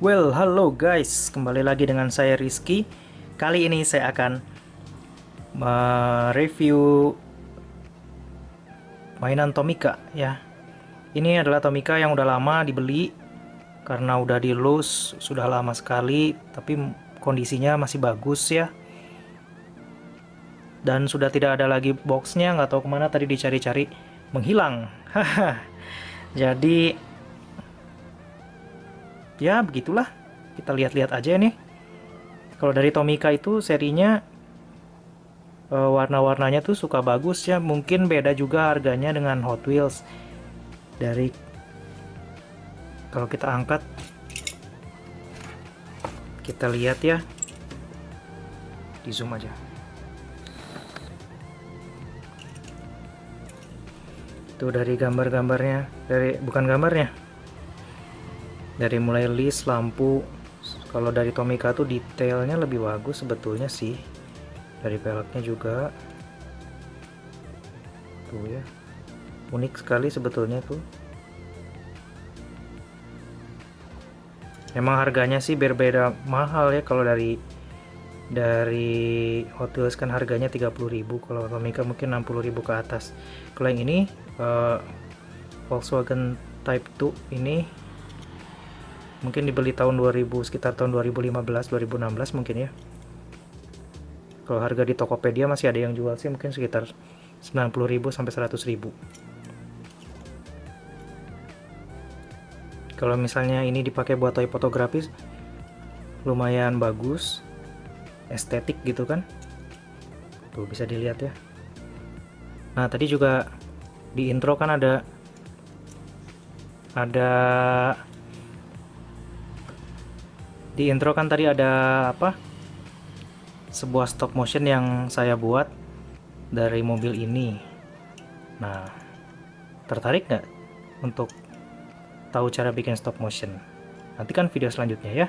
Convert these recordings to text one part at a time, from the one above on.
Well, halo guys, kembali lagi dengan saya Rizky. Kali ini saya akan mereview mainan Tomica ya. Ini adalah Tomica yang udah lama dibeli karena udah di loose, sudah lama sekali, tapi kondisinya masih bagus ya. Dan sudah tidak ada lagi boxnya, nggak tahu kemana tadi dicari-cari, menghilang. Haha. Jadi ya begitulah. Kita lihat-lihat aja nih. Kalau dari Tomica itu serinya warna-warnanya tuh suka bagus ya. Mungkin beda juga harganya dengan Hot Wheels. Dari kalau kita angkat, kita lihat ya, di zoom aja. Itu dari gambar-gambarnya, bukan gambarnya, dari mulai list lampu. Kalau dari Tomica tuh detailnya lebih bagus sebetulnya sih. Dari peleknya juga tuh ya, unik sekali sebetulnya tuh. Emang harganya sih berbeda mahal ya. Kalau dari Hot Wheels kan harganya 30.000, kalau Tomica mungkin 60.000 ke atas. Kalau yang ini Volkswagen Type 2 ini mungkin dibeli tahun 2000, sekitar tahun 2015 2016 mungkin ya. Kalau harga di Tokopedia masih ada yang jual sih, mungkin sekitar 90.000 sampai 100.000. Kalau misalnya ini dipakai buat toy fotografis, lumayan bagus, estetik gitu kan. Tuh bisa dilihat ya. Nah tadi juga di intro kan ada di intro kan tadi ada apa, sebuah stop motion yang saya buat dari mobil ini. Nah, tertarik nggak untuk tahu cara bikin stop motion? Nantikan video selanjutnya ya.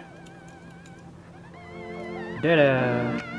Dadah.